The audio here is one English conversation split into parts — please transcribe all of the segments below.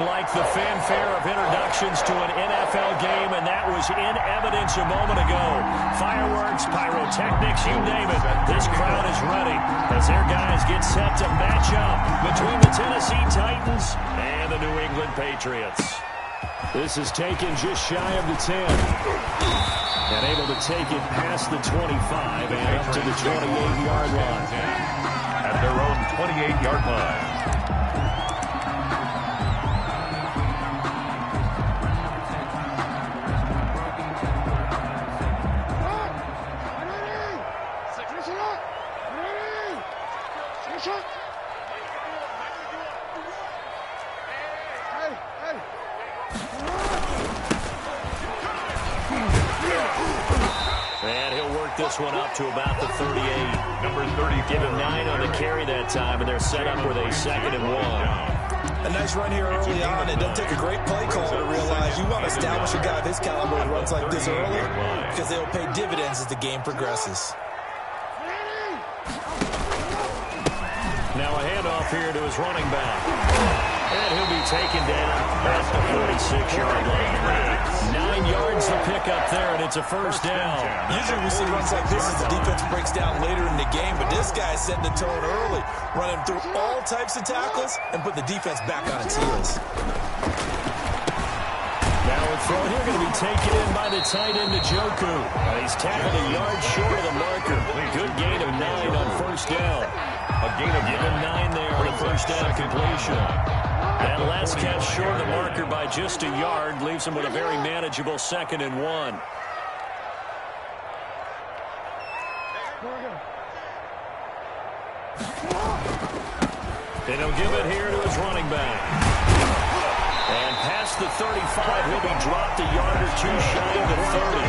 Like the fanfare of introductions to an NFL game, and that was in evidence a moment ago. Fireworks, pyrotechnics, you name it. This crowd is ready as their guys get set to match up between the Tennessee Titans and the New England Patriots. This is taken just shy of the 10. And able to take it past the 25 and up to the 28-yard line. At their own 28-yard line. And he'll work this one up to about the 38. Number 30. Give him 9 on the carry that time, and they're set up with a 2nd and 1. A nice run here early on. It doesn't take a great play caller to realize you want to establish a guy of his caliber who runs like this early because they will pay dividends as the game progresses. Now a handoff here to his running back. And he'll be taken down at the 46-yard line. 9 yards to pick up there, and it's a first down. Usually we see runs like this as the defense breaks down later in the game, but this guy's setting the tone early, running through all types of tackles and put the defense back on its heels. Now a throw here going to be taken in by the tight end, Njoku. He's tackled a yard short of the marker. Good gain of 9 on first down. A gain of Give him 9 there on a first down completion. And last catch short of the marker by just a yard leaves him with a very manageable 2nd and 1. And he'll give it here to his running back. And past the 35, he'll be dropped a yard or two shy of the 30.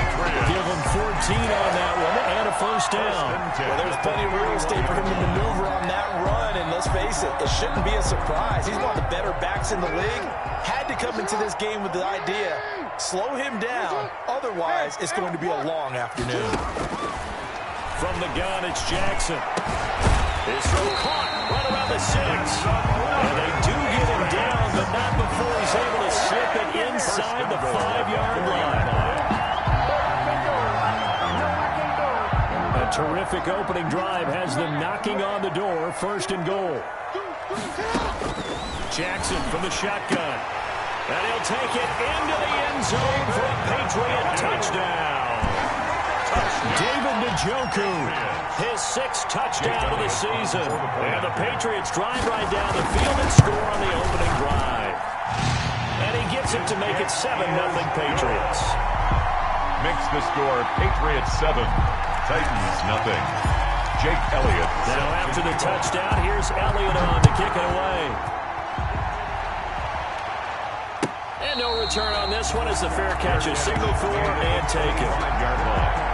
Give him 14 on that one and a first down. Well, there's plenty of real estate for him to maneuver on that run, and let's face it, it shouldn't be a surprise. He's one of the better backs in the league. Had to come into this game with the idea, slow him down, otherwise it's going to be a long afternoon. From the gun, it's Jackson. His throw caught right around the 6. And they do get him down, but not before he's able to slip it inside the 5-yard line. A terrific opening drive has them knocking on the door, 1st and goal. Jackson from the shotgun. And he'll take it into the end zone for a Patriot touchdown. David Njoku, his 6th touchdown of the season. And the Patriots drive right down the field and score on the opening drive. And he gets it to make it 7-0 Patriots. Makes the score Patriots 7, Titans 0. Jake Elliott. Now after the touchdown, here's Elliott on to kick it away. And no return on this one as the fair catch is signaled for and taken. 5-yard line.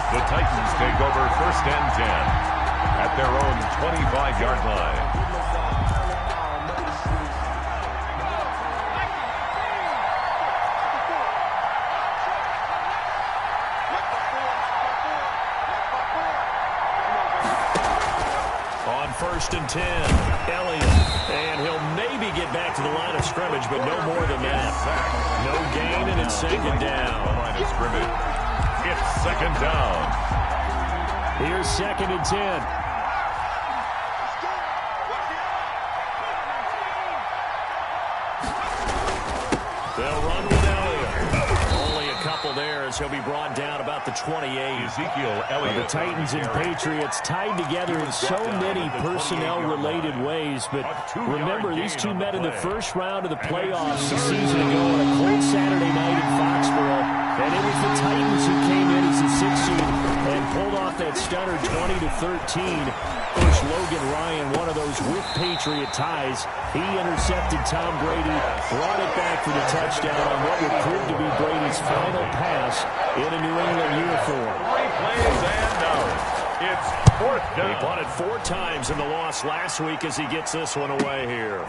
The Titans take over 1st and 10 at their own 25-yard line. On 1st and 10, Elliott. And he'll maybe get back to the line of scrimmage, but no more than that. No gain, and it's 2nd down. Line of scrimmage. It's 2nd down. Here's 2nd and 10. They'll run with Elliott. Only a couple there as he'll be brought down about the 28. Ezekiel Elliott. The Titans and Patriots tied together in so many personnel-related ways, but remember, these two met in the first round of the playoffs a season ago on a cold Saturday night in Foxborough. And it was the Titans who came in as the 6th seed and pulled off that stunner 20-13. Of course, Logan Ryan, one of those with Patriot ties. He intercepted Tom Brady, brought it back for the touchdown on what would prove to be Brady's final pass in a New England uniform. 3 plays and no. It's 4th down. He punted 4 times in the loss last week as he gets this one away here.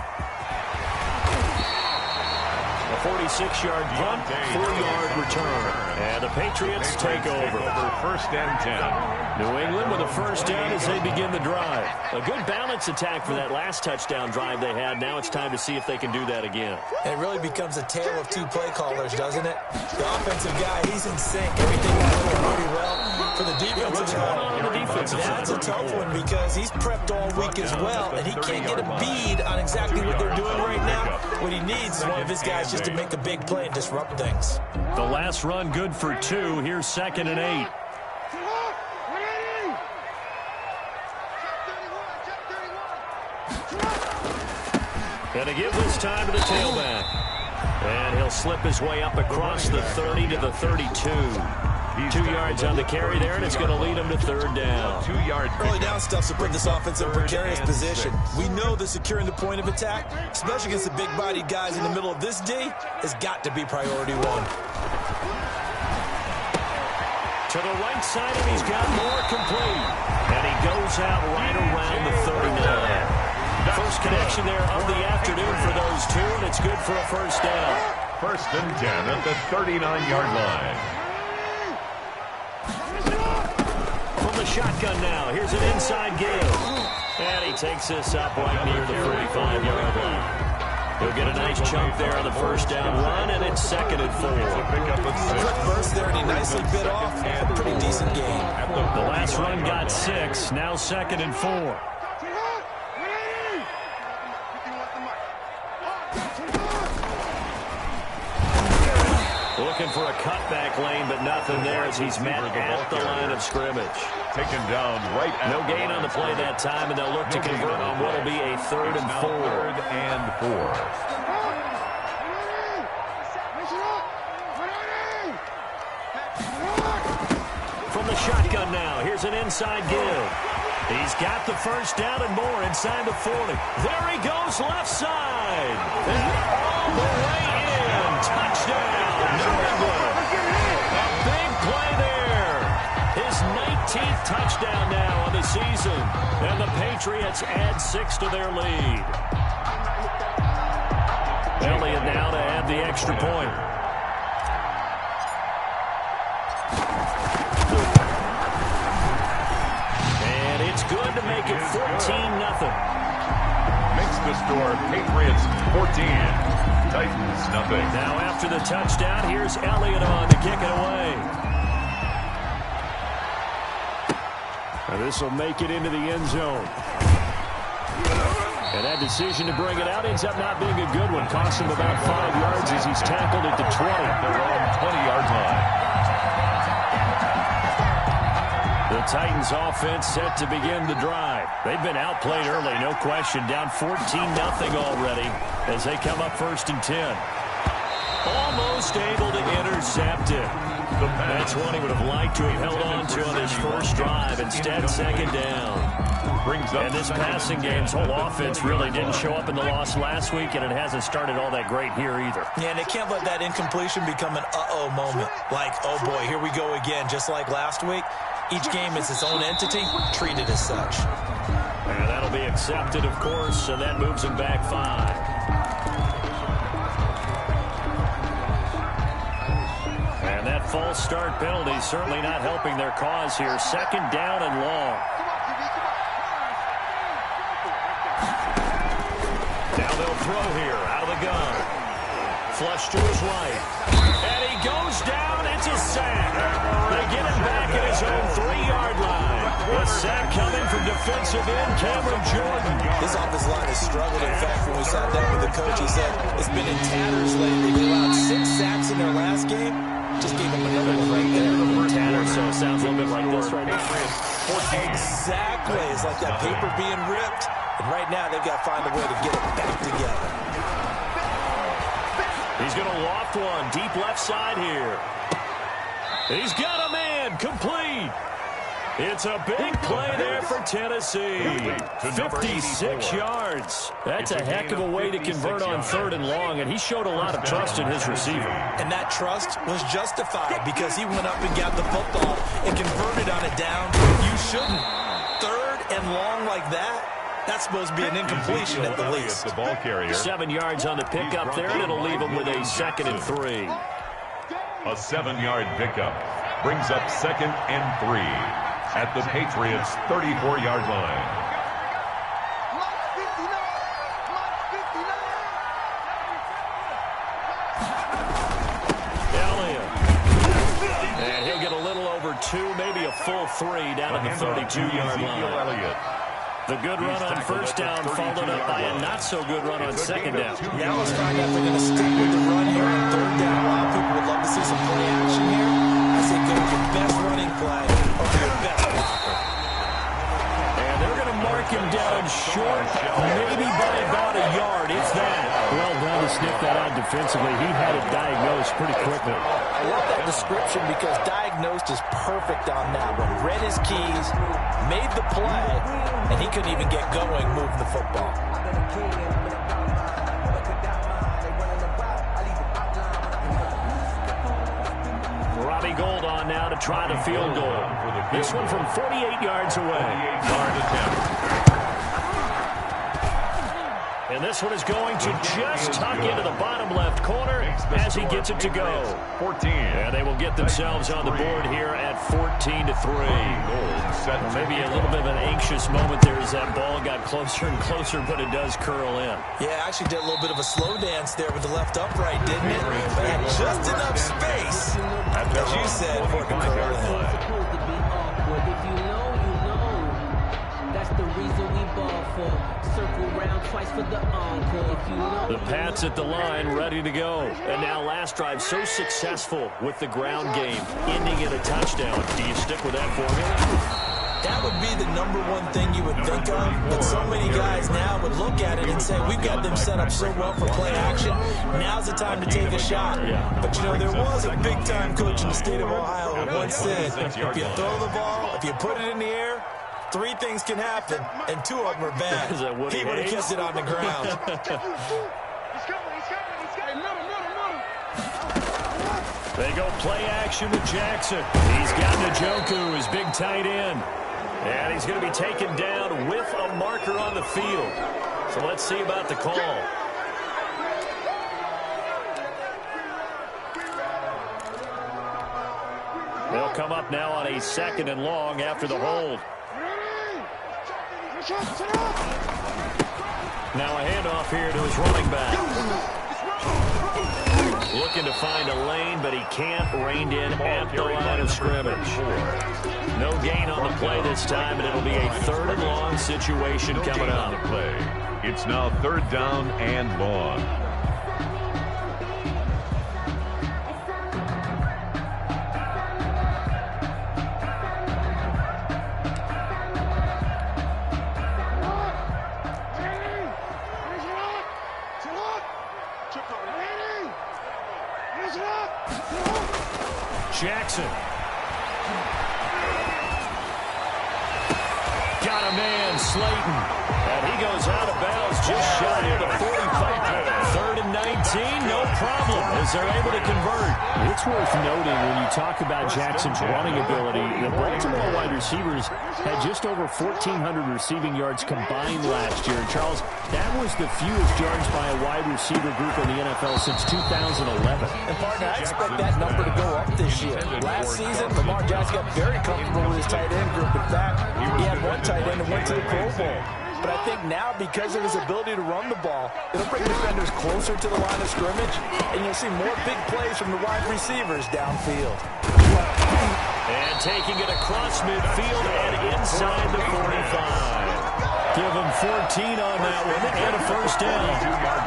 46-yard punt, 4-yard return. And the Patriots take over. First and 10. New England with a first down as they begin the drive. A good balance attack for that last touchdown drive they had. Now it's time to see if they can do that again. And it really becomes a tale of two play callers, doesn't it? The offensive guy, he's in sync. Everything is going pretty well. For the defensive side, that's a tough one because he's prepped all week as well, and he can't get a bead on exactly what they're doing right now. What he needs is one of his guys just to make the big play and disrupt things. The last run good for 2. Here's 2nd and 8. Going to give this time to the tailback. And he'll slip his way up across the 30 to the 32. 2 yards on the carry there, and it's going to lead him to 3rd down. 2-yard early down stuff to put this offense in precarious position. We know that securing the point of attack, especially against the big-bodied guys in the middle of this D, has got to be priority 1. To the right side, and he's got more complete. And he goes out right around the 39. First connection there of the afternoon for those two, and it's good for a first down. 1st and 10 at the 39-yard line. From the shotgun now, here's an inside give. And he takes this up right near the 45-yard line. He'll get a nice chunk there on the first down run, and it's 2nd and 4. A quick burst there, and he nicely bit off. A pretty decent gain. The last run got 6, now 2nd and 4. Looking for a cutback lane, but nothing there as he's met at the line of scrimmage. Taken down right at no gain on the play that time, and they'll look to convert on what will be a 3rd and 4. 3rd and 4. From the shotgun now, here's an inside give. He's got the first down and more inside the 40. There he goes, left side. And all the way in. Touchdown, New England. A big play there. His 19th touchdown now on the season. And the Patriots add 6 to their lead. Elliott now to add the extra point. Good to make it 14-0. Makes the score Patriots 14, Titans nothing. Now after the touchdown, here's Elliott on to kick it away. And this will make it into the end zone. And that decision to bring it out ends up not being a good one. Costs him about 5 yards as he's tackled at the 20. Their own 20-yard line. The Titans offense set to begin the drive. They've been outplayed early, no question. Down 14-0 already as they come up 1st and 10. Almost able to intercept it. That's one he would have liked to have held on to on his first drive. Instead, 2nd down. And this passing game's whole offense really didn't show up in the loss last week, and it hasn't started all that great here either. Yeah, and they can't let that incompletion become an uh-oh moment. Like, oh boy, here we go again, just like last week. Each game is its own entity, treated as such. And that'll be accepted, of course, and that moves him back 5. And that false start penalty certainly not helping their cause here. 2nd down and long. Now they'll throw here out of the gun. Flush to his right. And he goes down. It's a sack. They get him back at his own 3-yard line. A sack coming from defensive end Cameron Jordan. This offensive line has struggled. In fact, when we sat down with the coach, he said it's been in tatters lately. They allowed 6 sacks in their last game. Just gave them another one right there. Tatters, so it sounds a little bit like this right now. Exactly. It's like that paper being ripped. And right now, they've got to find a way to get it back together. He's going to loft one deep left side here. He's got a man complete. It's a big play there for Tennessee. 56 yards. That's a heck of a way to convert on 3rd and long, and he showed a lot of trust in his receiver. And that trust was justified because he went up and got the football and converted on it down. You shouldn't. 3rd and long like that. That's supposed to be an incompletion at the least. The ball carrier. 7 yards on the pickup there, and it'll leave them with a 2nd and 3. A 7-yard pickup brings up 2nd and 3 at the Patriots' 34-yard line. And he'll get a little over 2, maybe a full 3 down at the 32-yard line. The good run on first down followed up by a not-so-good run on second down. Now let's find out if they're going to stick with the run here on third down. A lot of people would love to see some play action here. I say go with your best running play over your best blocker. And they're going to mark him down short, maybe by about a yard, if that. Well done to sniff that out defensively. He had it diagnosed pretty quickly. I love that description because diagnosed is perfect on that one. Read his keys, made the play, and he couldn't even get going moving the football. Robbie Gould on now to try the field goal. This one from 48 yards away. 48-yard attempt. And this one is going to just tuck into the bottom left corner as he gets it to go. 14. And they will get themselves on the board here at 14-3. Maybe a little bit of an anxious moment there as that ball got closer and closer, but it does curl in. Yeah, actually did a little bit of a slow dance there with the left upright, didn't it? But had just enough space, as you said, for it to curl in. The Pats at the line, ready to go. And now last drive so successful with the ground game, ending in a touchdown. Do you stick with that formula? That would be the #1 thing you would think of, but so many guys now would look at it and say, we've got them set up so well for play action. Now's the time to take a shot. But, you know, there was a big-time coach in the state of Ohio who once said, if you throw the ball, if you put it in the air, 3 things can happen, and 2 of them are bad. He would have kept it on the ground. They go play action with Jackson. He's got Njoku, his big tight end. And he's going to be taken down with a marker on the field. So let's see about the call. They'll come up now on a 2nd and long after the hold. Now a handoff here to his running back. Looking to find a lane, but he can't. Reined in at the line of scrimmage. No gain on the play this time, and it'll be a 3rd and long situation coming up. It's now 3rd down and long. Jackson. Got a man, Slayton. And he goes out of bounds just shy of the 45. 3rd and 19, no problem, as they're able to convert. It's worth noting when you talk about Jackson's running ability, the Baltimore wide receivers had just over 1,400 receiving yards combined last year. And Charles, that was the fewest yards by a wide receiver group in the NFL since 2011. And, partner, I expect that number to go up this year. Last season, Lamar Jackson got very comfortable with his tight end group. In fact, he had one tight end that went to the Pro Bowl. But I think now, because of his ability to run the ball, it'll bring defenders closer to the line of scrimmage, and you'll see more big plays from the wide receivers downfield. And taking it across midfield and inside the 45. Give him 14 on that one and a 1st down.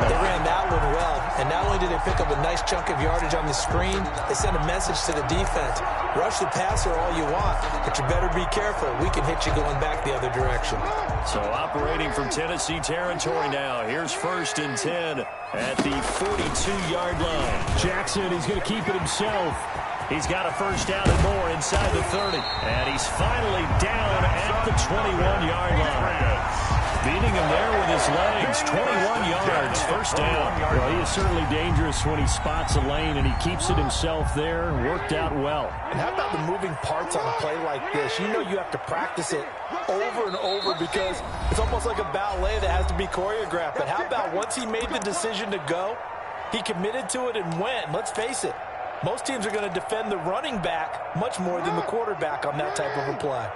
They ran that one well, and not only did they pick up a nice chunk of yardage on the screen, they sent a message to the defense. Rush the passer all you want, but you better be careful. We can hit you going back the other direction. So operating from Tennessee territory now. Here's 1st and 10 at the 42-yard line. Jackson, he's going to keep it himself. He's got a 1st down and more inside the 30. And he's finally down at the 21-yard line. Beating him there with his legs. 21 yards, first down. Well, he is certainly dangerous when he spots a lane, and he keeps it himself there. Worked out well. And how about the moving parts on a play like this? You know you have to practice it over and over because it's almost like a ballet that has to be choreographed. But how about once he made the decision to go, he committed to it and went. Let's face it, most teams are going to defend the running back much more than the quarterback on that type of a play.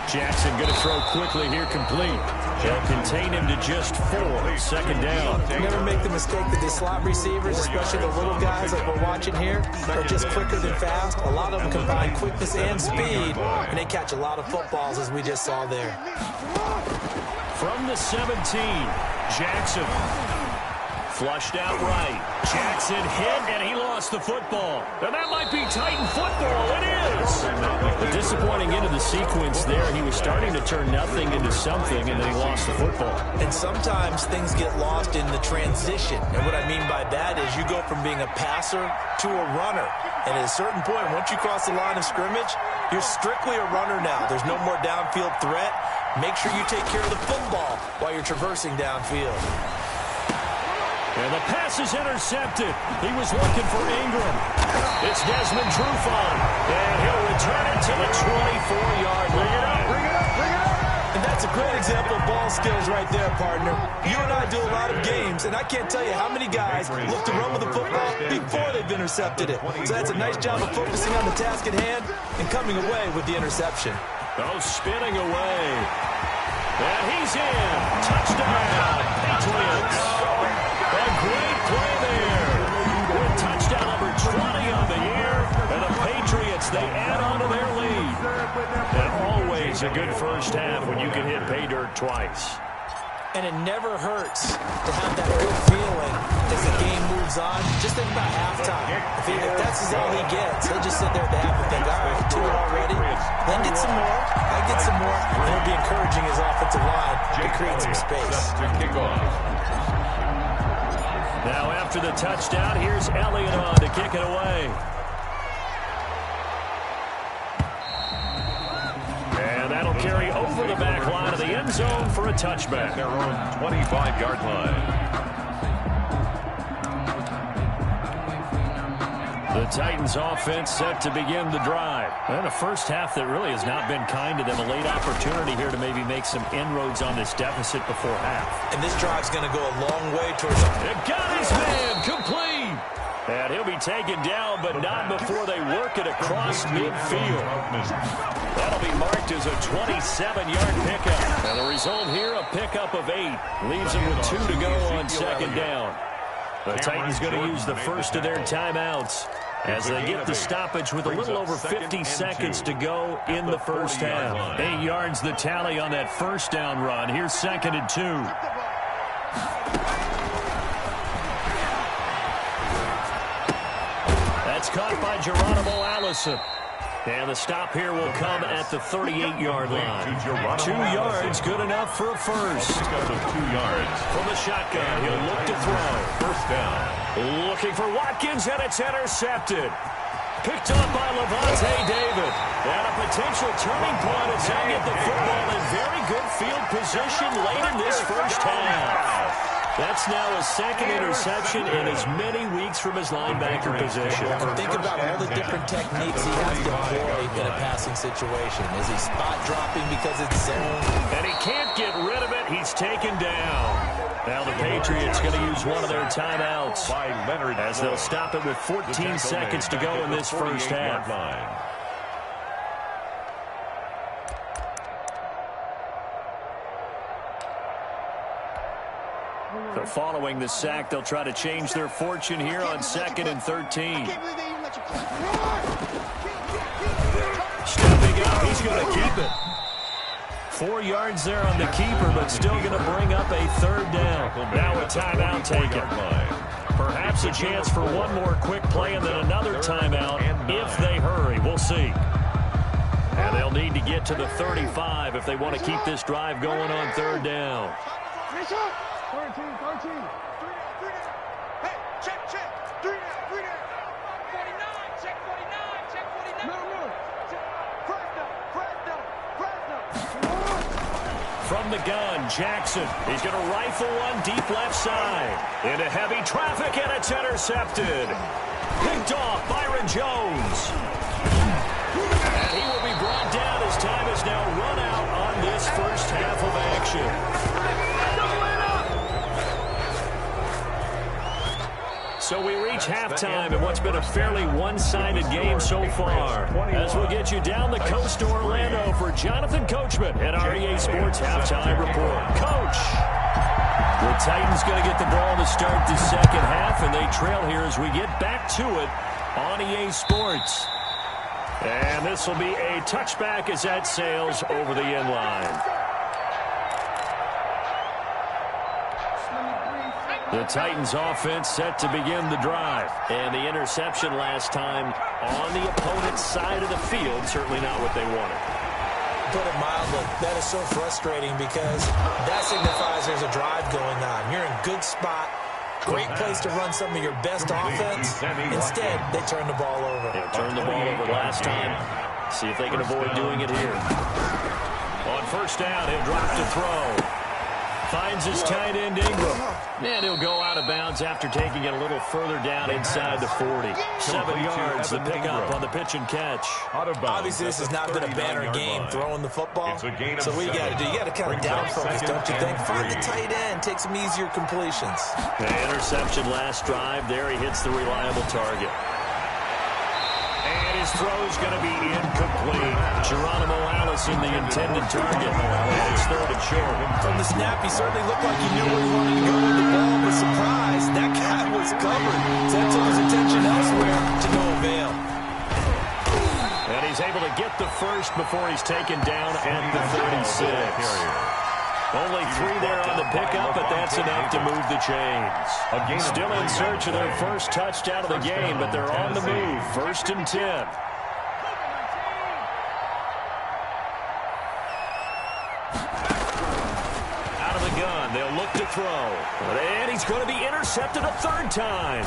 Jackson going to throw quickly here, complete. They'll contain him to just 4. Second down. Never make the mistake that the slot receivers, especially the little guys like we're watching here, are just quicker than fast. A lot of them combine quickness and speed, and they catch a lot of footballs, as we just saw there. From the 17, Jackson. Flushed out right. Jackson hit, and he lost the football. And that might be Titan football. It is. The disappointing end of the sequence there. He was starting to turn nothing into something, and then he lost the football. And sometimes things get lost in the transition. And what I mean by that is you go from being a passer to a runner. And at a certain point, once you cross the line of scrimmage, you're strictly a runner now. There's no more downfield threat. Make sure you take care of the football while you're traversing downfield. And the pass is intercepted. He was looking for Ingram. It's Desmond Trufant. And he'll return it to the 24-yard line. Bring it up. And that's a great example of ball skills right there, partner. You and I do a lot of games, and I can't tell you how many guys look to run with the football before they've intercepted it. So that's a nice job of focusing on the task at hand and coming away with the interception. Oh, spinning away. And he's in. Touchdown, Patriots. A great play there. With touchdown number 20 on the year. And the Patriots, they add on to their lead. And always a good first half when you can hit pay dirt twice. And it never hurts to have that good feeling as the game moves on. Just think about halftime. If that's all he gets, he'll just sit there at the half and think, all right, 2 already. Then get some more. I get some more. And he'll be encouraging his offensive line to create some space. Now after the touchdown, here's Elliott on to kick it away. And that'll carry over the back line of the end zone for a touchback. Their own 25-yard line. The Titans offense set to begin the drive. And a first half that really has not been kind to them. A late opportunity here to maybe make some inroads on this deficit before half. And this drive's going to go a long way towards... It got his man complete. And he'll be taken down, but not before they work it across midfield. That'll be marked as a 27-yard pickup. And the result here, a pickup of 8. Leaves him with 2 to go on second down. The Titans going to use the first of their timeouts as they get the stoppage with a little over 50 seconds to go in the first half. 8 yards the tally on that first down run. Here's 2nd and 2. That's caught by Geronimo Allison. And the stop here will come at the 38-yard line. 2 yards, good enough for a first. 2 yards. From the shotgun, he'll look to throw. First down. Looking for Watkins, and it's intercepted. Picked up by Levante David. And a potential turning point as they get the football in very good field position late in this first half. That's now a 2nd interception in as many weeks from his linebacker position. Think about all the different techniques he has to employ in a passing situation. Is he spot dropping because it's zone? And he can't get rid of it. He's taken down. Now the Patriots going to use one of their timeouts as they'll stop it with 14 seconds to go in this first half. So following the sack, they'll try to change their fortune here on 2nd and 13. Stepping up, he's going to keep it. 4 yards there on the keeper, but still going to bring up a 3rd down. Now a timeout taken. Perhaps a chance for one more quick play and then another timeout if they hurry. We'll see. And they'll need to get to the 35 if they want to keep this drive going on 3rd down. 13. Hey, check. 3 down. 49. Check 49. No. Check From the gun, Jackson. He's going to rifle one deep left side. Into heavy traffic, and it's intercepted. Picked off Byron Jones. And he will be brought down as time is now run out on this first half of action. So we reach halftime in what's been a fairly one-sided game so far. As we'll get you down the coast to Orlando for Jonathan Coachman at REA Sports Halftime Report. Coach! The Titans going to get the ball to start the second half, and they trail here as we get back to it on EA Sports. And this will be a touchback as that sails over the end line. The Titans offense set to begin the drive. And the interception last time on the opponent's side of the field, certainly not what they wanted. Put it mildly, that is so frustrating because that signifies there's a drive going on. You're in a good spot, great place to run some of your best offense. Instead, they turn the ball over. Yeah, turned the ball over last time. See if they can avoid doing it here. On first down, he'll drop to throw. Finds his tight end, Ingram. And he'll go out of bounds after taking it a little further down inside the 40. 7 yards, the pickup on the pitch and catch. Obviously, this has not been a banner game throwing the football. So what you got to do? You got to kind of down focus, don't you think? Find the tight end, take some easier completions. The interception last drive. There he hits the reliable target. And his throw's going to be incomplete. Geronimo Allison, the intended target. And it's third and short. From the snap, he certainly looked like he knew where he wanted to go with the ball, but surprise, that guy was covered. So that took his attention elsewhere to no avail. And he's able to get the first before he's taken down at the 36. Only 3 there on the pickup, but that's enough to move the chains. Still in search of their first touchdown of the game, but they're on the move. 1st and 10. Out of the gun, they'll look to throw. And he's going to be intercepted a 3rd time.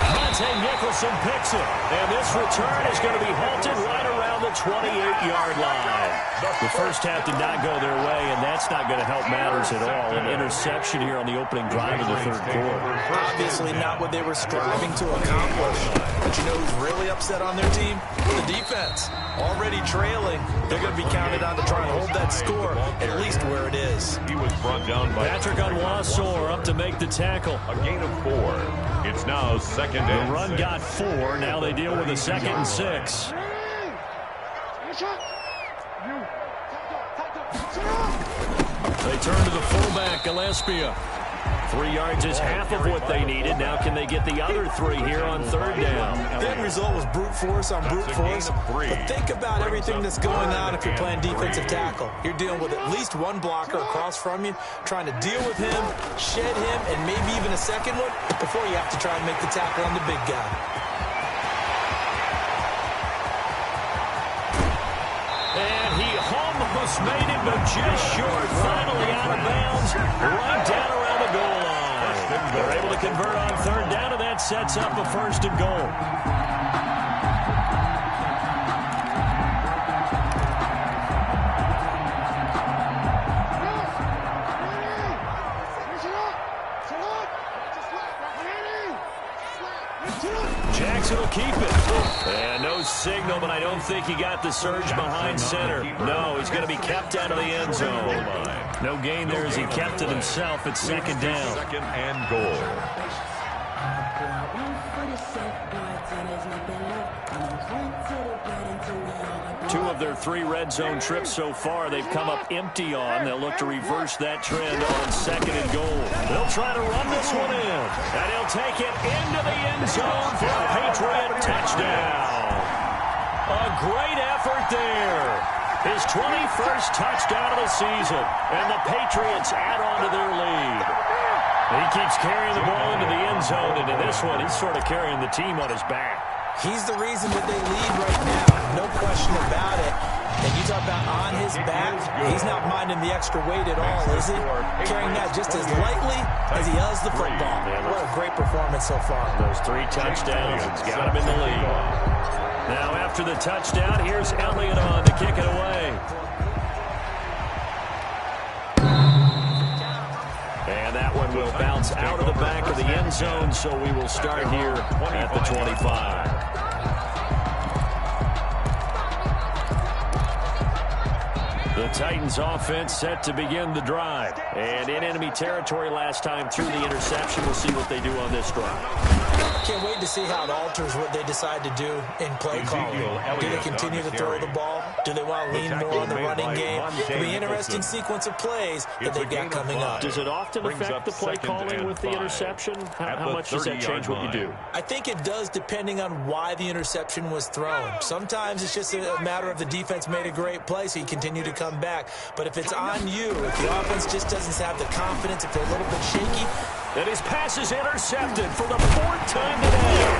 Monte Nicholson picks it. And this return is going to be halted right around the 28-yard line. The first half did not go their way, and that's not going to help matters at all. An interception here on the opening drive of the 3rd quarter. Obviously not what they were striving to accomplish. But you know who's really upset on their team? The defense. Already trailing. They're going to be counted on to try and hold that score at least where it is. He was brought down by Patrick Onwuasor up to make the tackle. a gain of 4. It's now 2nd and 6. The run got 4. Now they deal with a 2nd and 6. They turn to the fullback, Gillespie. 3 yards is half of what they needed. Now can they get the other 3 here on 3rd down? That result was brute force on brute force. But think about everything that's going on if you're playing defensive tackle. You're dealing with at least one blocker across from you, trying to deal with him, shed him, and maybe even a second one before you have to try and make the tackle on the big guy. And he almost made it, but just short. Finally out of bounds, right down around the goal line. They're able to convert on 3rd down, and that sets up a 1st and goal. Jackson will keep it. And no signal, but I don't think he got the surge behind center. No, he's going to be kept out of the end zone. No gain there as he kept it himself at 2nd down. 2nd and goal. 2 of their 3 red zone trips so far, they've come up empty on. They'll look to reverse that trend on 2nd and goal. They'll try to run this one in. And he'll take it into the end zone for a Patriot touchdown. A great effort there. His 21st touchdown of the season. And the Patriots add on to their lead. He keeps carrying the ball into the end zone. And in this one, he's sort of carrying the team on his back. He's the reason that they lead right now. No question about it. And you talk about on his back, he's not minding the extra weight at all, is he? Carrying that just as lightly as he does the football. What a great performance so far. Those 3 touchdowns, it's got him in the lead. Now after the touchdown, here's Elliott on to kick it away. And that one will bounce out of the back of the end zone, so we will start here at the 25. The Titans offense set to begin the drive. And in enemy territory last time through the interception. We'll see what they do on this drive. Can't wait to see how it alters what they decide to do in play calling. Do they continue to throw the ball? Do they want to lean more on the running game? It'll be an interesting sequence of plays that they've got coming up. Does it often affect the play calling with the interception? How much does that change what you do? I think it does, depending on why the interception was thrown. Sometimes it's just a matter of the defense made a great play, so you continue to come back. But if it's on you, if the offense just doesn't have the confidence, if they're a little bit shaky. And his pass is intercepted for the 4th time today.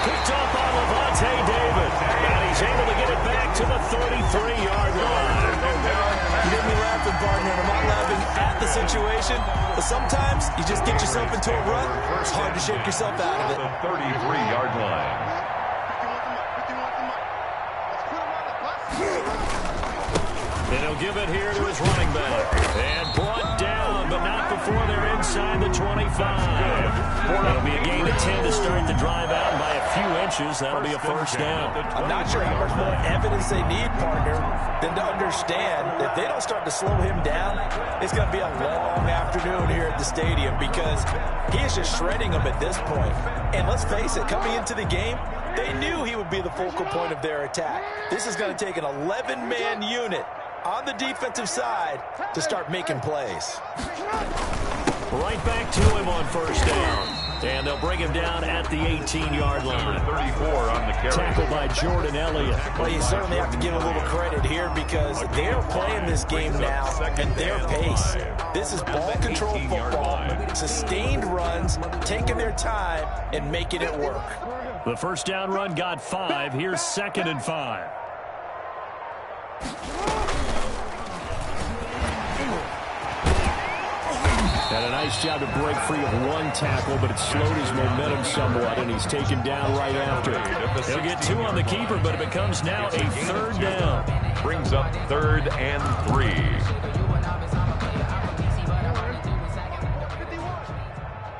Picked up by Levante David. And he's able to get it back to the 33-yard line. You get me laughing, partner. I'm not laughing at the situation, but sometimes you just get yourself into a rut. It's hard to shake yourself out of it. The 33-yard line. And he'll give it here to his running back. And brought down, but not before they're inside the 25. That'll be a gain of 10 to start the drive out. And by a few inches, that'll be a first down. I'm not sure how much more evidence they need, partner, than to understand that if they don't start to slow him down, it's going to be a long afternoon here at the stadium because he is just shredding them at this point. And let's face it, coming into the game, they knew he would be the focal point of their attack. This is going to take an 11-man unit on the defensive side to start making plays. Right back to him on first down. And they'll bring him down at the 18-yard line. 34 on the carry. Tackled by Jordan Elliott. Well, you certainly have to give a little credit here because they're playing this game now at their pace. This is ball control football, sustained runs, taking their time and making it work. The first down run got 5. Here's 2nd and 5. And a nice job to break free of one tackle, but it slowed his momentum somewhat, and he's taken down right after it. He'll get 2 on the keeper, but it becomes now a 3rd down. Brings up 3rd and 3.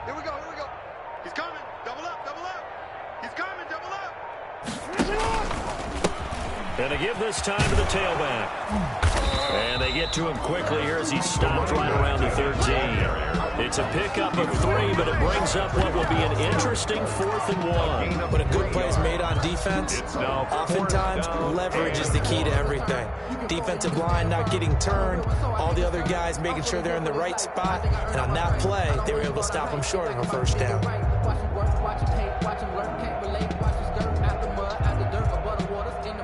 Here we go. He's coming. Double up. He's coming, double up. And they give this time to the tailback. And they get to him quickly here as he stopped right around the 13. It's a pickup of 3, but it brings up what will be an interesting 4th and 1. When a good play is made on defense, oftentimes leverage is the key to everything. Defensive line not getting turned, all the other guys making sure they're in the right spot, and on that play, they were able to stop them short of a first down.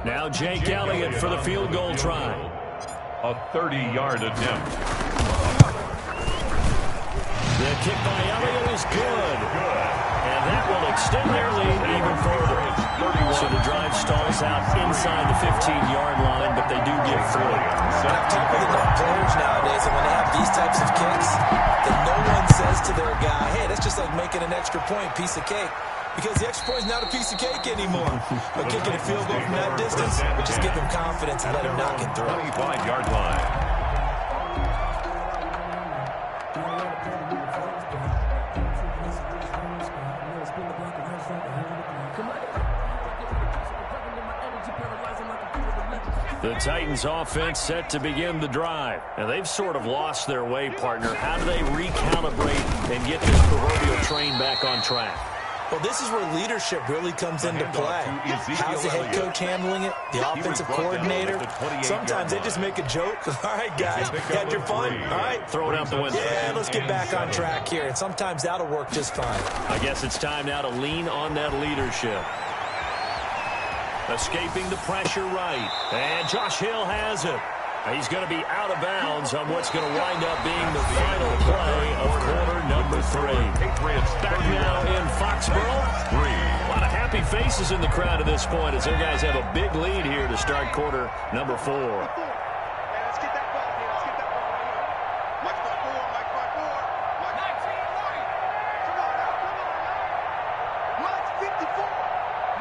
Now Jake Elliott for the field goal try. A 30-yard attempt. The kick by Elliott is good. And that will extend their lead even further. So the drive stalls out inside the 15-yard line, but they do give 3. I'm talking with enough players nowadays, and when they have these types of kicks, that no one says to their guy, hey, that's just like making an extra point, piece of cake. Because the extra point is not a piece of cake anymore. But kicking a field goal from that distance, just give them confidence and let them knock it through. 25-yard line. The Titans offense set to begin the drive. And they've sort of lost their way, partner. How do they recalibrate and get this proverbial train back on track? Well, this is where leadership really comes into play. How's the head coach handling it? The offensive coordinator? Sometimes they just make a joke. All right, guys, had your fun? All right, throw it out the window. Yeah, let's get back on track here. And sometimes that'll work just fine. I guess it's time now to lean on that leadership. Escaping the pressure right. And Josh Hill has it. He's going to be out of bounds on what's going to wind up being the final play of quarter number 3. Back now in Foxborough. A lot of happy faces in the crowd at this point as their guys have a big lead here to start quarter number 4. Let's get that ball here. Let's get that ball right here. Mike by 4. Mike by 4. Mike 19. Come on now. Mike's 54.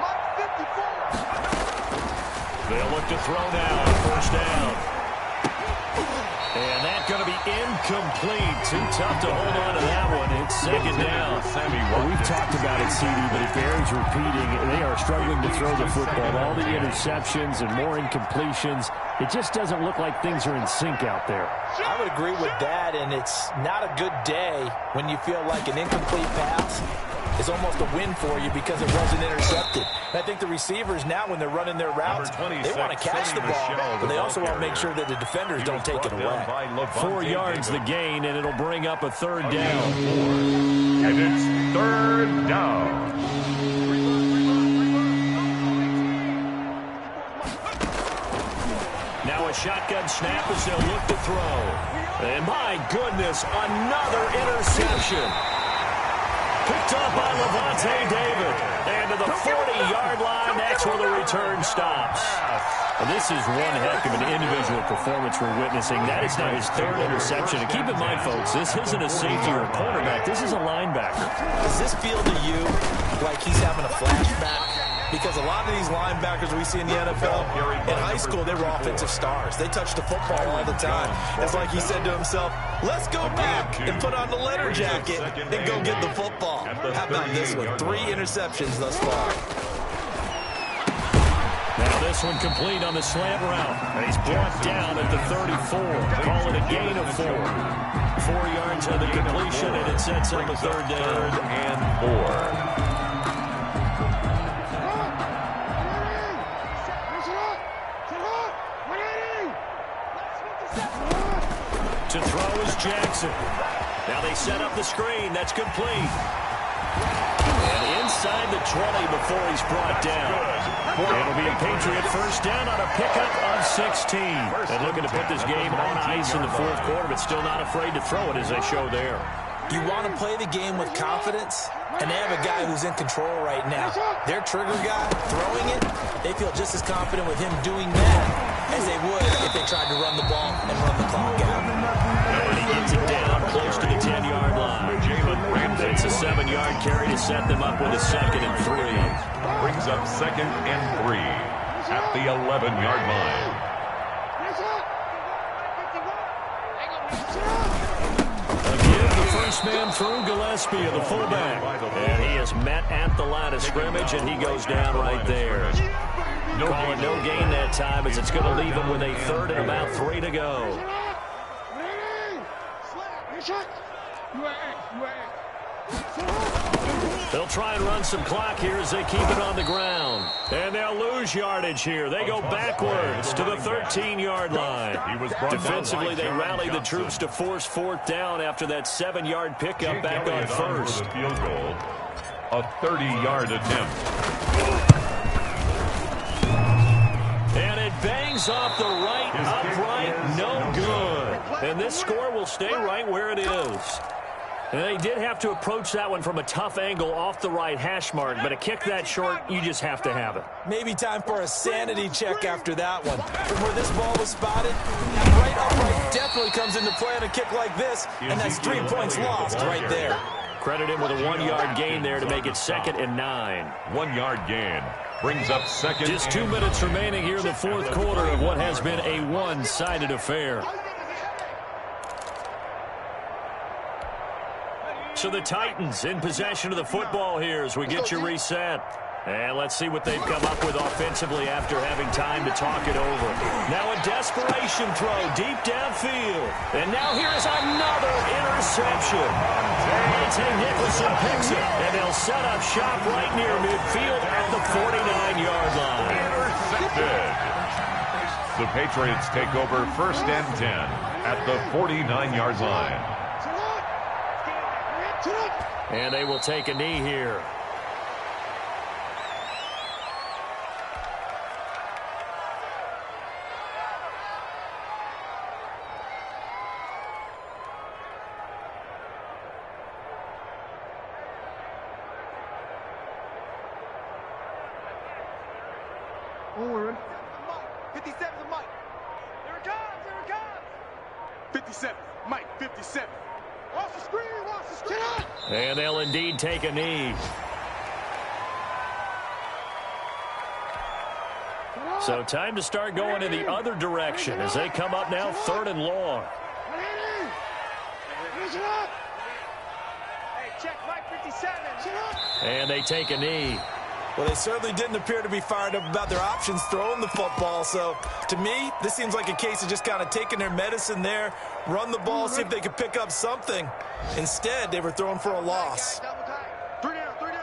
Mike's 54. They'll look to throw now on first down. And that's going to be incomplete. Too tough to hold on to that one. It's second down. Well, we've talked about it, CD, but it bears repeating. They are struggling to throw the football. All the interceptions and more incompletions. It just doesn't look like things are in sync out there. I would agree with that, and it's not a good day when you feel like an incomplete pass is almost a win for you because it wasn't intercepted. And I think the receivers now, when they're running their routes, they want to catch the ball, but they also want to make sure that the defenders don't take it away. 4 yards the gain, and it'll bring up a third down. And it's third down. Now a shotgun snap as they'll look to throw. And my goodness, another interception. Picked up by Levante David. And to the 40-yard line, that's where the return stops. And this is one heck of an individual performance we're witnessing. That is now his third interception. And keep in mind, folks, this isn't a safety or a cornerback. This is a linebacker. Does this feel to you like he's having a flashback? Because a lot of these linebackers we see in the NFL, in high school, they were offensive stars. They touched the football all the time. It's like he said to himself, let's go back and put on the letter jacket and go get the football. How about this one? 3 interceptions thus far. Now this one complete on the slant route. And he's brought down at the 34. Call it a gain of 4. 4 yards on the completion, and it sets up a third down. Third and 4. To throw is Jackson. Now they set up the screen. That's complete. And inside the 20 before he's brought down. It'll be a Patriot first down on a pickup of 16. And looking to put this game on ice in the fourth quarter, but still not afraid to throw it as they show there. You want to play the game with confidence, and they have a guy who's in control right now. Their trigger guy, throwing it, they feel just as confident with him doing that as they would if they tried to run the ball and run the clock out. And he gets it down close to the 10-yard line. It's a 7-yard carry to set them up with a 2nd and 3. Brings up 2nd and 3 at the 11-yard line. First man through, Gillespie, the fullback. And he is met at the line of scrimmage, and he goes down right there. Call it no gain that time, as it's going to leave him with a 3rd and about 3 to go. They'll try and run some clock here as they keep it on the ground. And they'll lose yardage here. They go backwards to the 13-yard line. Defensively, they rally the troops to force 4th down after that 7-yard pickup back on first. Field goal, a 30-yard attempt. And it bangs off the right upright, no good. And this score will stay right where it is. And they did have to approach that one from a tough angle off the right hash mark, but a kick that short, you just have to have it. Maybe time for a sanity check after that one. From where this ball was spotted, that right upright definitely comes into play on a kick like this, and that's 3 points lost right there. Credit him with a 1-yard gain there to make it 2nd and 9. 1-yard gain brings up 2nd. Just 2 minutes remaining here in the fourth quarter of what has been a one-sided affair. So the Titans in possession of the football here as we get you reset. And let's see what they've come up with offensively after having time to talk it over. Now a desperation throw deep downfield. And now here is another interception. Monte Nicholson picks it. And they'll set up shop right near midfield at the 49-yard line. Intercepted. The Patriots take over 1st and 10 at the 49-yard line. And they will take a knee here. Forward. 57, Mike. Here it comes, here it comes. 57, Mike, 57. Watch the screen, watch the screen. And they'll indeed take a knee. So time to start going in the other direction as they come up now 3rd and long. Hey, check Mike 57. And they take a knee. Well, they certainly didn't appear to be fired up about their options throwing the football. So, to me, this seems like a case of just kind of taking their medicine there, run the ball, see if they could pick up something. Instead, they were throwing for a loss. Double tight. 3 down, 3 down.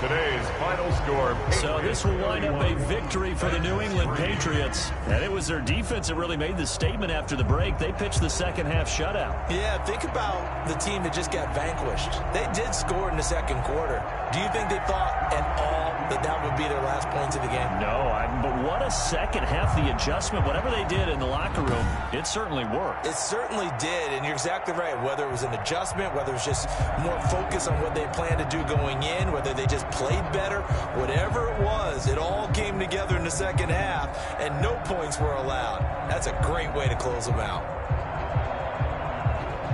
Today's final score. So this will wind up a victory for the New England Patriots. And it was their defense that really made the statement after the break. They pitched the second half shutout. Yeah, think about the team that just got vanquished. They did score in the second quarter. Do you think they thought at all that that would be their last points of the game? No, but what a second half. The adjustment, whatever they did in the locker room, it certainly worked. It certainly did, and you're exactly right. Whether it was an adjustment, whether it was just more focus on what they planned to do going in, whether they just played better, whatever it was, it all came together in the second half, and no points were allowed. That's a great way to close them out.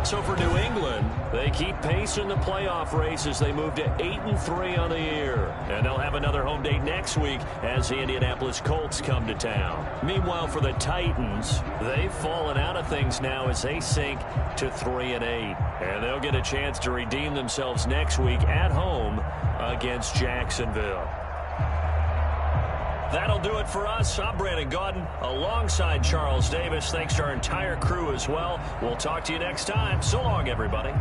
So for New England, they keep pace in the playoff race as they move to 8-3 on the year. And they'll have another home date next week as the Indianapolis Colts come to town. Meanwhile, for the Titans, they've fallen out of things now as they sink to 3-8. And they'll get a chance to redeem themselves next week at home against Jacksonville. That'll do it for us. I'm Brandon Gaudin alongside Charles Davis. Thanks to our entire crew as well. We'll talk to you next time. So long, everybody.